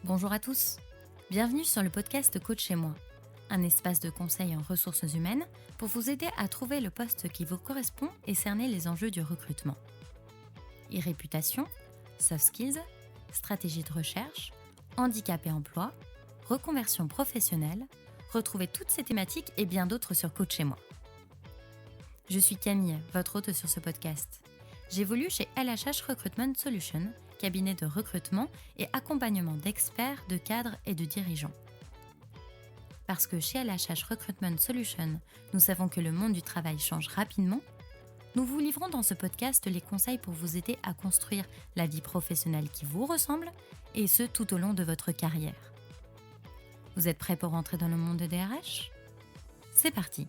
Bonjour à tous, bienvenue sur le podcast Coach chez moi, un espace de conseil en ressources humaines pour vous aider à trouver le poste qui vous correspond et cerner les enjeux du recrutement. E-réputation, soft skills, stratégie de recherche, handicap et emploi, reconversion professionnelle, retrouvez toutes ces thématiques et bien d'autres sur Coach chez moi. Je suis Camille, votre hôte sur ce podcast. J'évolue chez LHH Recruitment Solutions, cabinet de recrutement et accompagnement d'experts, de cadres et de dirigeants. Parce que chez LHH Recruitment Solutions, nous savons que le monde du travail change rapidement, nous vous livrons dans ce podcast les conseils pour vous aider à construire la vie professionnelle qui vous ressemble, et ce tout au long de votre carrière. Vous êtes prêts pour entrer dans le monde des RH ? C'est parti.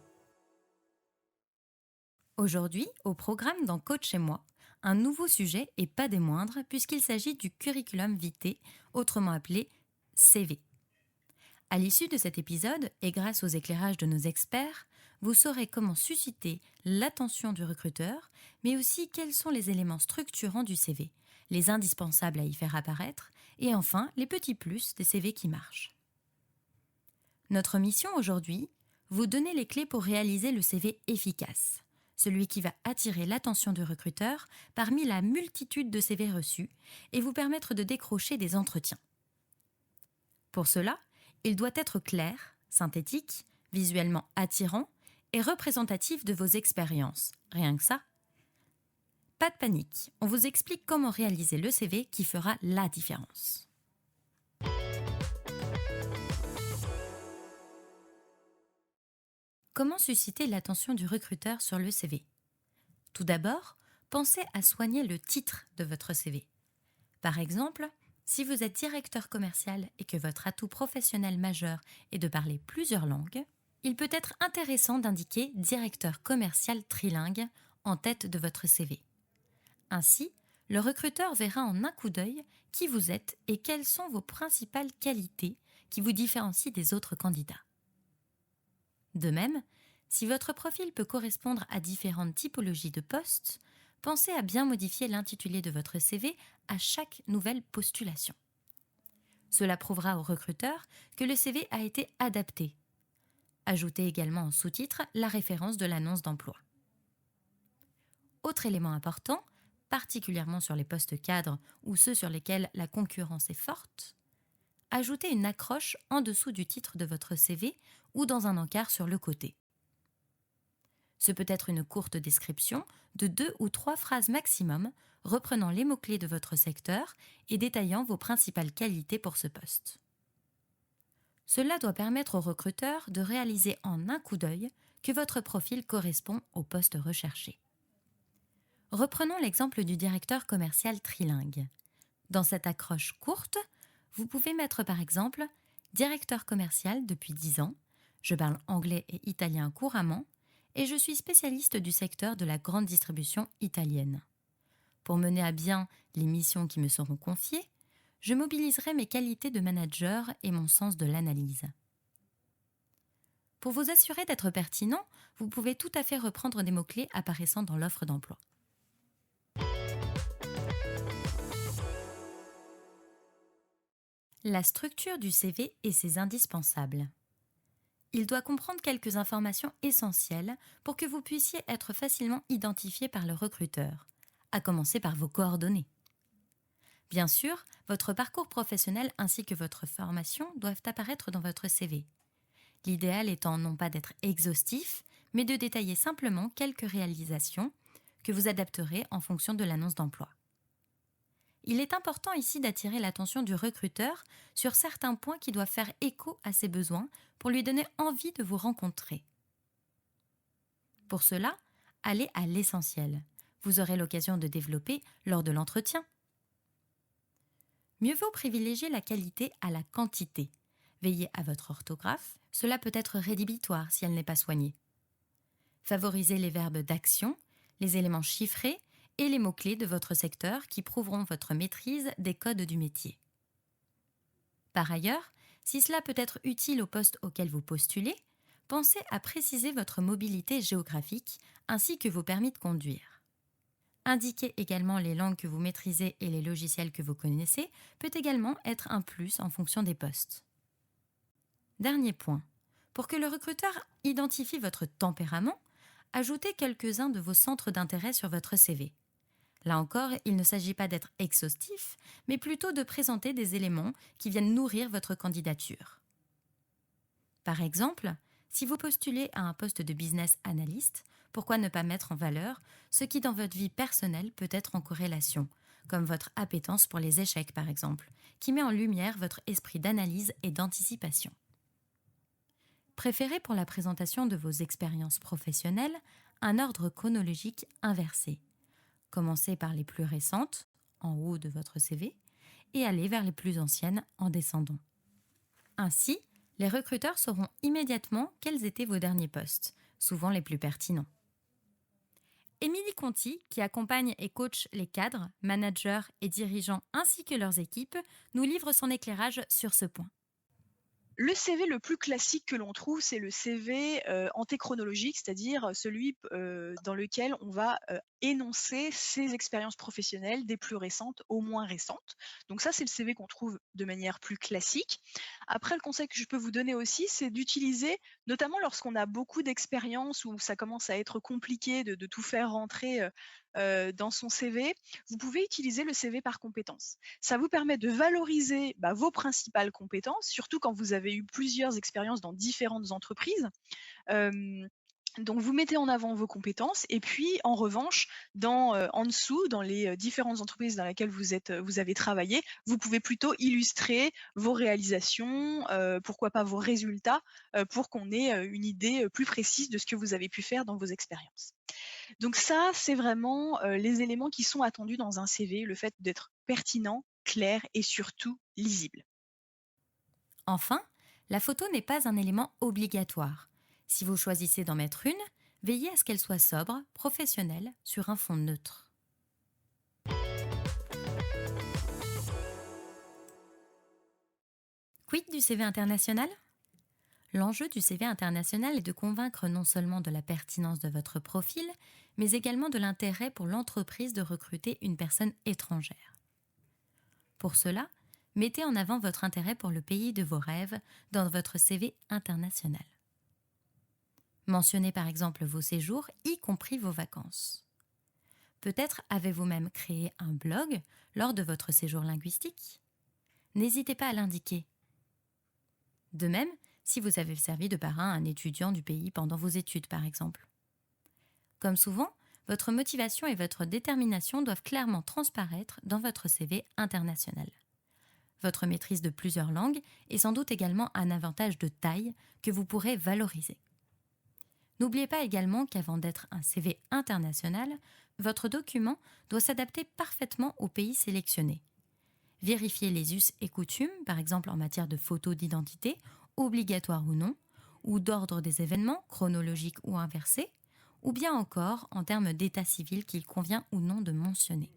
Aujourd'hui, au programme dans Coach chez moi, un nouveau sujet et pas des moindres puisqu'il s'agit du curriculum vitae, autrement appelé CV. À l'issue de cet épisode, et grâce aux éclairages de nos experts, vous saurez comment susciter l'attention du recruteur, mais aussi quels sont les éléments structurants du CV, les indispensables à y faire apparaître, et enfin les petits plus des CV qui marchent. Notre mission aujourd'hui, vous donner les clés pour réaliser le CV efficace, celui qui va attirer l'attention du recruteur parmi la multitude de CV reçus et vous permettre de décrocher des entretiens. Pour cela, il doit être clair, synthétique, visuellement attirant et représentatif de vos expériences. Rien que ça. Pas de panique, on vous explique comment réaliser le CV qui fera la différence. Comment susciter l'attention du recruteur sur le CV ? Tout d'abord, pensez à soigner le titre de votre CV. Par exemple, si vous êtes directeur commercial et que votre atout professionnel majeur est de parler plusieurs langues, il peut être intéressant d'indiquer directeur commercial trilingue en tête de votre CV. Ainsi, le recruteur verra en un coup d'œil qui vous êtes et quelles sont vos principales qualités qui vous différencient des autres candidats. De même, si votre profil peut correspondre à différentes typologies de postes, pensez à bien modifier l'intitulé de votre CV à chaque nouvelle postulation. Cela prouvera au recruteur que le CV a été adapté. Ajoutez également en sous-titre la référence de l'annonce d'emploi. Autre élément important, particulièrement sur les postes cadres ou ceux sur lesquels la concurrence est forte, ajoutez une accroche en dessous du titre de votre CV ou dans un encart sur le côté. Ce peut être une courte description de 2 ou 3 phrases maximum reprenant les mots-clés de votre secteur et détaillant vos principales qualités pour ce poste. Cela doit permettre au recruteur de réaliser en un coup d'œil que votre profil correspond au poste recherché. Reprenons l'exemple du directeur commercial trilingue. Dans cette accroche courte, vous pouvez mettre par exemple « Directeur commercial depuis 10 ans, je parle anglais et italien couramment et je suis spécialiste du secteur de la grande distribution italienne. Pour mener à bien les missions qui me seront confiées, je mobiliserai mes qualités de manager et mon sens de l'analyse. » Pour vous assurer d'être pertinent, vous pouvez tout à fait reprendre des mots-clés apparaissant dans l'offre d'emploi. La structure du CV et ses indispensables. Il doit comprendre quelques informations essentielles pour que vous puissiez être facilement identifié par le recruteur, à commencer par vos coordonnées. Bien sûr, votre parcours professionnel ainsi que votre formation doivent apparaître dans votre CV. L'idéal étant non pas d'être exhaustif, mais de détailler simplement quelques réalisations que vous adapterez en fonction de l'annonce d'emploi. Il est important ici d'attirer l'attention du recruteur sur certains points qui doivent faire écho à ses besoins pour lui donner envie de vous rencontrer. Pour cela, allez à l'essentiel. Vous aurez l'occasion de développer lors de l'entretien. Mieux vaut privilégier la qualité à la quantité. Veillez à votre orthographe, cela peut être rédhibitoire si elle n'est pas soignée. Favorisez les verbes d'action, les éléments chiffrés et les mots-clés de votre secteur qui prouveront votre maîtrise des codes du métier. Par ailleurs, si cela peut être utile au poste auquel vous postulez, pensez à préciser votre mobilité géographique ainsi que vos permis de conduire. Indiquer également les langues que vous maîtrisez et les logiciels que vous connaissez peut également être un plus en fonction des postes. Dernier point. Pour que le recruteur identifie votre tempérament, ajoutez quelques-uns de vos centres d'intérêt sur votre CV. Là encore, il ne s'agit pas d'être exhaustif, mais plutôt de présenter des éléments qui viennent nourrir votre candidature. Par exemple, si vous postulez à un poste de business analyst, pourquoi ne pas mettre en valeur ce qui dans votre vie personnelle peut être en corrélation, comme votre appétence pour les échecs par exemple, qui met en lumière votre esprit d'analyse et d'anticipation. Préférez pour la présentation de vos expériences professionnelles un ordre chronologique inversé. Commencez par les plus récentes, en haut de votre CV, et allez vers les plus anciennes en descendant. Ainsi, les recruteurs sauront immédiatement quels étaient vos derniers postes, souvent les plus pertinents. Émilie Conti, qui accompagne et coach les cadres, managers et dirigeants ainsi que leurs équipes, nous livre son éclairage sur ce point. Le CV le plus classique que l'on trouve, c'est le CV, antéchronologique, c'est-à-dire celui, dans lequel on va, énoncer ses expériences professionnelles des plus récentes aux moins récentes. Donc ça, c'est le CV qu'on trouve de manière plus classique. Après, le conseil que je peux vous donner aussi, c'est d'utiliser, notamment lorsqu'on a beaucoup d'expérience, où ça commence à être compliqué de tout faire rentrer, dans son CV, vous pouvez utiliser le CV par compétences. Ça vous permet de valoriser, vos principales compétences, surtout quand vous avez eu plusieurs expériences dans différentes entreprises. Hem, donc vous mettez en avant vos compétences et puis en revanche, en dessous, dans les, différentes entreprises dans lesquelles vous avez travaillé, vous pouvez plutôt illustrer vos réalisations, pourquoi pas vos résultats, pour qu'on ait, une idée, plus précise de ce que vous avez pu faire dans vos expériences. Donc ça, c'est vraiment, les éléments qui sont attendus dans un CV, le fait d'être pertinent, clair et surtout lisible. Enfin, la photo n'est pas un élément obligatoire. Si vous choisissez d'en mettre une, veillez à ce qu'elle soit sobre, professionnelle, sur un fond neutre. Quid du CV international ? L'enjeu du CV international est de convaincre non seulement de la pertinence de votre profil, mais également de l'intérêt pour l'entreprise de recruter une personne étrangère. Pour cela, mettez en avant votre intérêt pour le pays de vos rêves dans votre CV international. Mentionnez par exemple vos séjours, y compris vos vacances. Peut-être avez-vous même créé un blog lors de votre séjour linguistique. N'hésitez pas à l'indiquer. De même, si vous avez servi de parrain à un étudiant du pays pendant vos études par exemple. Comme souvent, votre motivation et votre détermination doivent clairement transparaître dans votre CV international. Votre maîtrise de plusieurs langues est sans doute également un avantage de taille que vous pourrez valoriser. N'oubliez pas également qu'avant d'être un CV international, votre document doit s'adapter parfaitement au pays sélectionné. Vérifiez les us et coutumes, par exemple en matière de photos d'identité, obligatoires ou non, ou d'ordre des événements, chronologiques ou inversés, ou bien encore en termes d'état civil qu'il convient ou non de mentionner.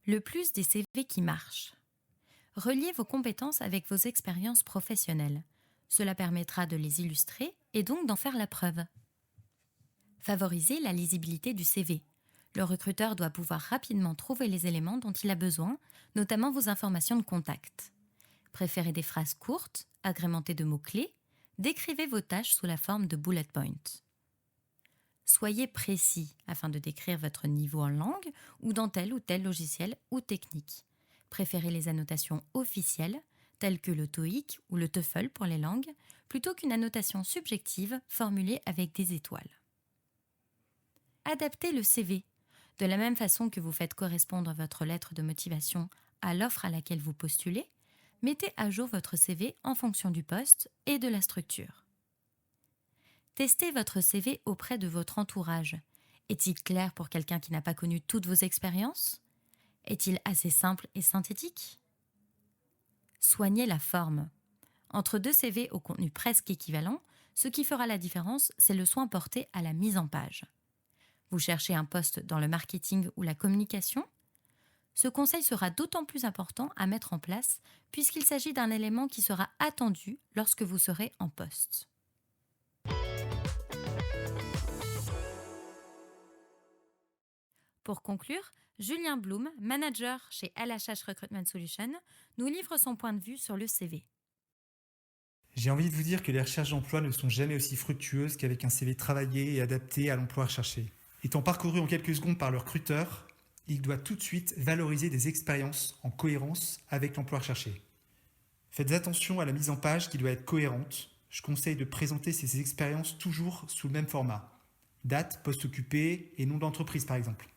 Le plus des CV qui marchent. Reliez vos compétences avec vos expériences professionnelles. Cela permettra de les illustrer et donc d'en faire la preuve. Favorisez la lisibilité du CV. Le recruteur doit pouvoir rapidement trouver les éléments dont il a besoin, notamment vos informations de contact. Préférez des phrases courtes, agrémentées de mots-clés. Décrivez vos tâches sous la forme de bullet points. Soyez précis afin de décrire votre niveau en langue ou dans tel ou tel logiciel ou technique. Préférez les annotations officielles, telles que le TOEIC ou le TOEFL pour les langues, plutôt qu'une annotation subjective formulée avec des étoiles. Adaptez le CV. De la même façon que vous faites correspondre votre lettre de motivation à l'offre à laquelle vous postulez, mettez à jour votre CV en fonction du poste et de la structure. Testez votre CV auprès de votre entourage. Est-il clair pour quelqu'un qui n'a pas connu toutes vos expériences ? Est-il assez simple et synthétique ? Soignez la forme. Entre deux CV au contenu presque équivalent, ce qui fera la différence, c'est le soin porté à la mise en page. Vous cherchez un poste dans le marketing ou la communication ? Ce conseil sera d'autant plus important à mettre en place puisqu'il s'agit d'un élément qui sera attendu lorsque vous serez en poste. Pour conclure, Julien Blum, manager chez LHH Recruitment Solutions, nous livre son point de vue sur le CV. J'ai envie de vous dire que les recherches d'emploi ne sont jamais aussi fructueuses qu'avec un CV travaillé et adapté à l'emploi recherché. Étant parcouru en quelques secondes par le recruteur, il doit tout de suite valoriser des expériences en cohérence avec l'emploi recherché. Faites attention à la mise en page qui doit être cohérente. Je conseille de présenter ces expériences toujours sous le même format. Date, poste occupé et nom d'entreprise par exemple.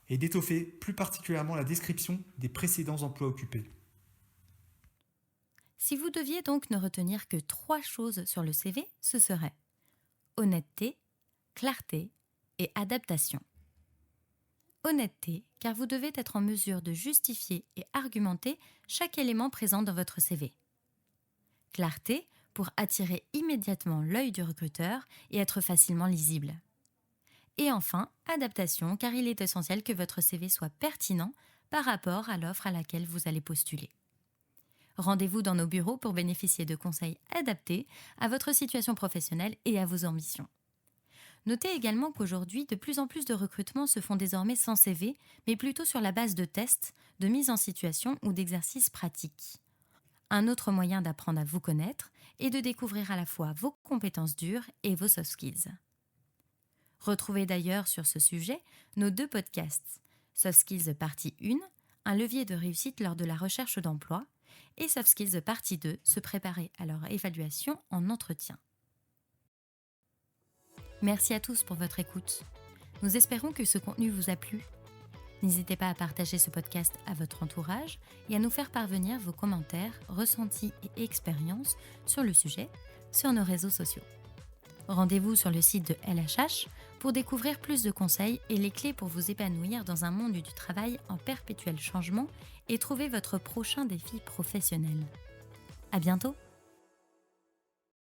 Et d'étoffer plus particulièrement la description des précédents emplois occupés. Si vous deviez donc ne retenir que 3 choses sur le CV, ce serait honnêteté, clarté et adaptation. Honnêteté, car vous devez être en mesure de justifier et argumenter chaque élément présent dans votre CV. Clarté, pour attirer immédiatement l'œil du recruteur et être facilement lisible. Et enfin, adaptation, car il est essentiel que votre CV soit pertinent par rapport à l'offre à laquelle vous allez postuler. Rendez-vous dans nos bureaux pour bénéficier de conseils adaptés à votre situation professionnelle et à vos ambitions. Notez également qu'aujourd'hui, de plus en plus de recrutements se font désormais sans CV, mais plutôt sur la base de tests, de mise en situation ou d'exercices pratiques. Un autre moyen d'apprendre à vous connaître est de découvrir à la fois vos compétences dures et vos soft skills. Retrouvez d'ailleurs sur ce sujet nos 2 podcasts, Soft Skills partie 1, un levier de réussite lors de la recherche d'emploi, et Soft Skills partie 2, se préparer à leur évaluation en entretien. Merci à tous pour votre écoute. Nous espérons que ce contenu vous a plu. N'hésitez pas à partager ce podcast à votre entourage et à nous faire parvenir vos commentaires, ressentis et expériences sur le sujet sur nos réseaux sociaux. Rendez-vous sur le site de LHH pour découvrir plus de conseils et les clés pour vous épanouir dans un monde du travail en perpétuel changement et trouver votre prochain défi professionnel. À bientôt!